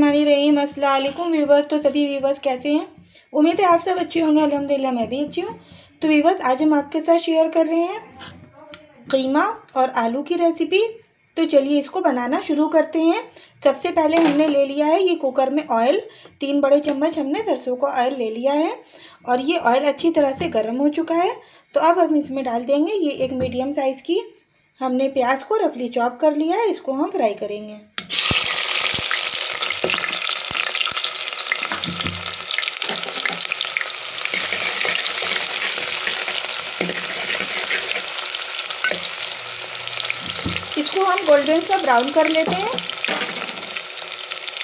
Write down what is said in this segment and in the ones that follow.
बिस्मिल्लाहिर्रहमानिर्रहीम। अस्सलाम वालेकुम व्यूवर्स। तो सभी व्यूवर्स कैसे हैं? उम्मीद है आप सब अच्छे होंगे। अल्हम्दुलिल्लाह मैं भी अच्छी हूँ। तो व्यूवर्स आज हम आपके साथ शेयर कर रहे हैं कीमा और आलू की रेसिपी। तो चलिए इसको बनाना शुरू करते हैं। सबसे पहले हमने ले लिया है ये कुकर में ऑयल। 3 बड़े चम्मच हमने सरसों का ऑयल ले लिया है और ये ऑयल अच्छी तरह से गर्म हो चुका है। तो अब हम इसमें डाल देंगे ये एक मीडियम साइज़ की हमने प्याज को रफली चॉप कर लिया है। इसको हम फ्राई करेंगे। इसको हम गोल्डन सा ब्राउन कर लेते हैं।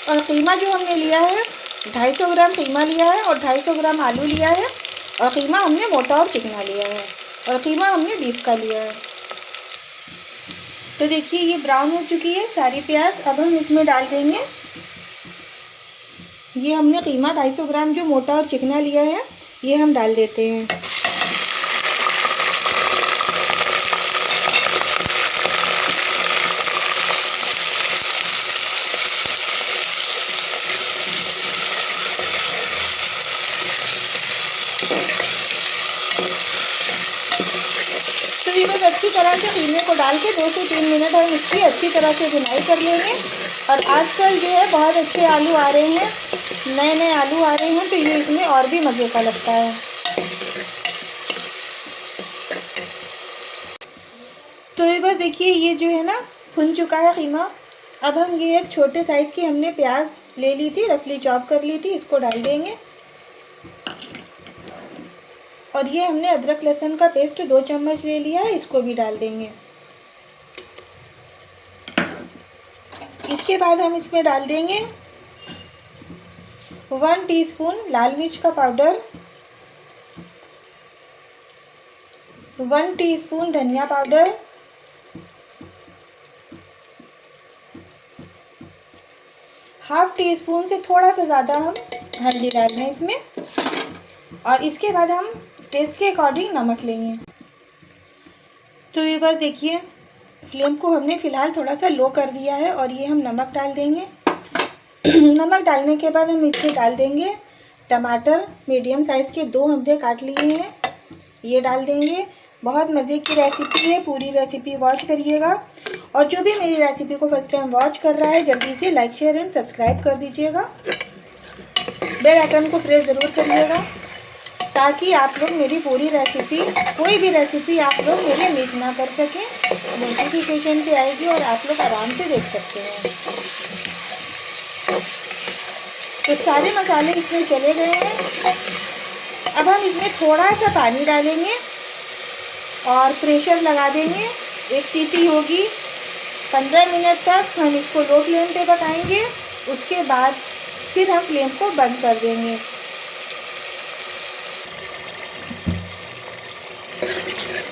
और कीमा जो हमने लिया है 250 ग्राम कीमा लिया है और 250 ग्राम आलू लिया है। और कीमा हमने मोटा और चिकना लिया है और कीमा हमने बीफ का लिया है। तो देखिए ये ब्राउन हो चुकी है सारी प्याज। अब हम इसमें डाल देंगे ये हमने कीमा 250 ग्राम जो मोटा और चिकना लिया है ये हम डाल देते हैं। तो ये बस अच्छी तरह से कीमे को डाल के 2 से 3 मिनट हम इसकी अच्छी तरह से भुनाई कर लेंगे। और आजकल जो है बहुत अच्छे आलू आ रहे हैं, नए नए आलू आ रहे हैं, तो ये इसमें और भी मज़े का लगता है। तो ये बस देखिए ये जो है ना भुन चुका है कीमा। अब हम ये एक छोटे साइज़ की हमने प्याज ले ली थी, रफली चॉप कर ली थी, इसको डाल देंगे। और ये हमने अदरक लहसुन का पेस्ट 2 चम्मच ले लिया है, इसको भी डाल देंगे। इसके बाद हम इसमें डाल देंगे 1 टीस्पून लाल मिर्च का पाउडर, 1 टीस्पून धनिया पाउडर, 1/2 टीस्पून से थोड़ा सा ज़्यादा हम हल्दी डाल दें इसमें। और इसके बाद हम टेस्ट के अकॉर्डिंग नमक लेंगे। तो ये बस देखिए फ्लेम को हमने फ़िलहाल थोड़ा सा लो कर दिया है और ये हम नमक डाल देंगे। नमक डालने के बाद हम इसमें डाल देंगे टमाटर मीडियम साइज़ के 2 हमने काट लिए हैं, ये डाल देंगे। बहुत मज़े की रेसिपी है, पूरी रेसिपी वॉच करिएगा। और जो भी मेरी रेसिपी को फर्स्ट टाइम वॉच कर रहा है जल्दी से लाइक शेयर एंड सब्सक्राइब कर दीजिएगा। बेल आइकन को प्रेस ज़रूर करिएगा ताकि आप लोग मेरी पूरी रेसिपी कोई भी रेसिपी आप लोग मेरे मिस ना कर सकें। नोटिफिकेशन पे आएगी और आप लोग आराम से देख सकते हैं। तो सारे मसाले इसमें चले गए हैं। अब हम इसमें थोड़ा सा पानी डालेंगे और प्रेशर लगा देंगे। एक सीटी होगी, 15 मिनट तक हम इसको लो फ्लेम पे पकाएंगे। उसके बाद फिर हम फ्लेम को बंद कर देंगे।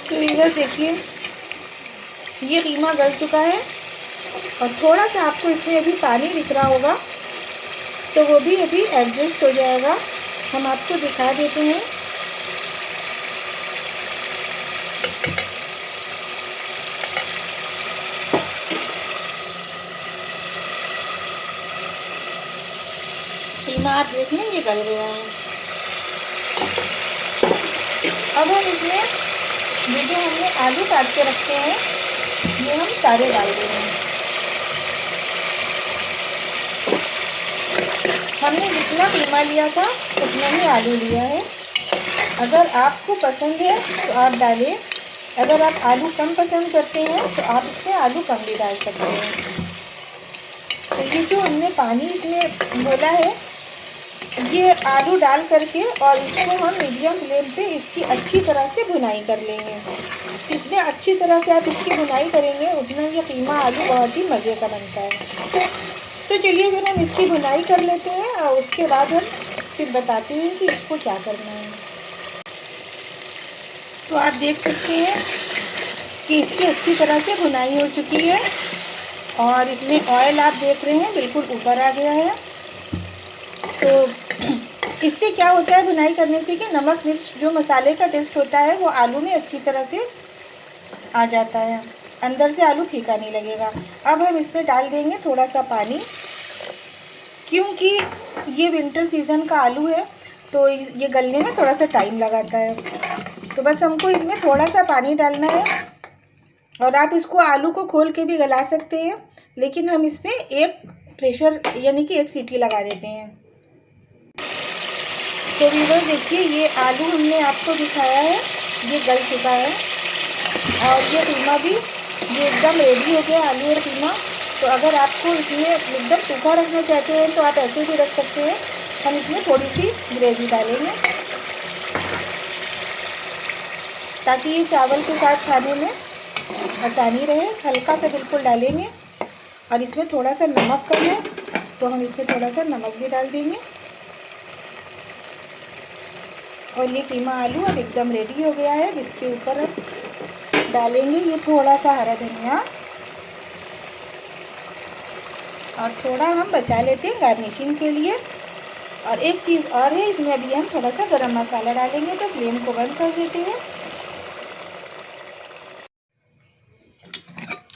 तो इधर देखिए ये कीमा गल चुका है और थोड़ा सा आपको इसमें अभी पानी दिख रहा होगा, तो वो भी अभी एडजस्ट हो जाएगा। हम आपको दिखा देते हैं। कीमा आप देख लें ये गल गया है। अब हम इसमें ये जो हमने आलू काट के रखे हैं ये हम सारे डाल देंगे। हमने जितना कीमा लिया था उतना ही आलू लिया है। अगर आपको पसंद है तो आप डालें, अगर आप आलू कम पसंद करते हैं तो आप इसमें आलू कम भी डाल सकते हैं। तो ये जो हमने पानी इसमें घोला है ये आलू डाल करके और इसको हम मीडियम फ्लेम पे इसकी अच्छी तरह से भुनाई कर लेंगे। जितने अच्छी तरह से आप इसकी भुनाई करेंगे उतना ये कीमा आलू बहुत ही मज़े का बनता है। तो चलिए फिर हम इसकी भुनाई कर लेते हैं और उसके बाद हम फिर बताते हैं कि इसको क्या करना है। तो आप देख सकते हैं कि इसकी अच्छी तरह से भुनाई हो चुकी है और इसमें ऑयल आप देख रहे हैं बिल्कुल ऊपर आ गया है। तो इससे क्या होता है भुनाई करने से कि नमक मिर्च जो मसाले का टेस्ट होता है वो आलू में अच्छी तरह से आ जाता है, अंदर से आलू फीका नहीं लगेगा। अब हम इसमें डाल देंगे थोड़ा सा पानी क्योंकि ये विंटर सीज़न का आलू है तो ये गलने में थोड़ा सा टाइम लगाता है। तो बस हमको इसमें थोड़ा सा पानी डालना है और आप इसको आलू को खोल के भी गला सकते हैं, लेकिन हम इसमें एक प्रेशर यानी कि एक सीटी लगा देते हैं। तो व्यूअर्स देखिए, ये आलू हमने आपको दिखाया है, ये गल चुका है और ये कीमा भी ये एकदम रेडी हो गया, आलू और कीमा। तो अगर आपको इसमें एकदम सूखा रखना चाहते हैं तो आप ऐसे भी रख सकते हैं। हम इसमें थोड़ी सी ग्रेवी डालेंगे ताकि ये चावल के साथ खाने में आसानी रहे। हल्का सा बिल्कुल डालेंगे और इसमें थोड़ा सा नमक कम है तो हम इसमें थोड़ा सा नमक भी डाल देंगे। और ये कीमा आलू अब एकदम रेडी हो गया है, जिसके ऊपर हम डालेंगे ये थोड़ा सा हरा धनिया और थोड़ा हम बचा लेते हैं गार्निशिंग के लिए। और एक चीज़ और है, इसमें अभी हम थोड़ा सा गरम मसाला डालेंगे। तो फ्लेम को बंद कर देते हैं।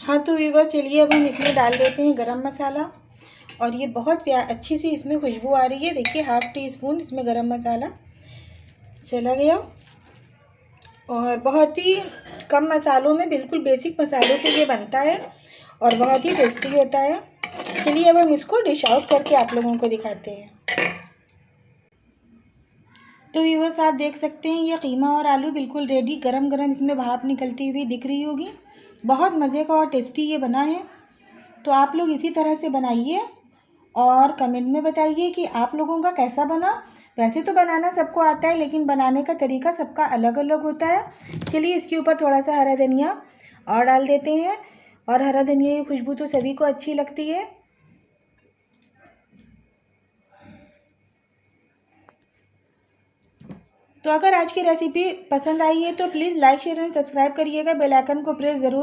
हाँ तो व्यूअर्स चलिए अब हम इसमें डाल देते हैं गरम मसाला और ये बहुत अच्छी सी इसमें खुशबू आ रही है। देखिए 1/2 टीस्पून इसमें गरम मसाला चला गया और बहुत ही कम मसालों में, बिल्कुल बेसिक मसालों से ये बनता है और बहुत ही टेस्टी होता है। चलिए अब हम इसको डिश आउट करके आप लोगों को दिखाते हैं। तो व्यूअर्स आप देख सकते हैं ये कीमा और आलू बिल्कुल रेडी, गरम गरम इसमें भाप निकलती हुई दिख रही होगी। बहुत मज़े का और टेस्टी ये बना है। तो आप लोग इसी तरह से बनाइए और कमेंट में बताइए कि आप लोगों का कैसा बना। वैसे तो बनाना सबको आता है, लेकिन बनाने का तरीका सबका अलग अलग होता है। चलिए इसके ऊपर थोड़ा सा हरा धनिया और डाल देते हैं और हरा धनिया की खुशबू तो सभी को अच्छी लगती है। तो अगर आज की रेसिपी पसंद आई है तो please like share and subscribe करिएगा। बेल आइकन को प्रेस ज़रूर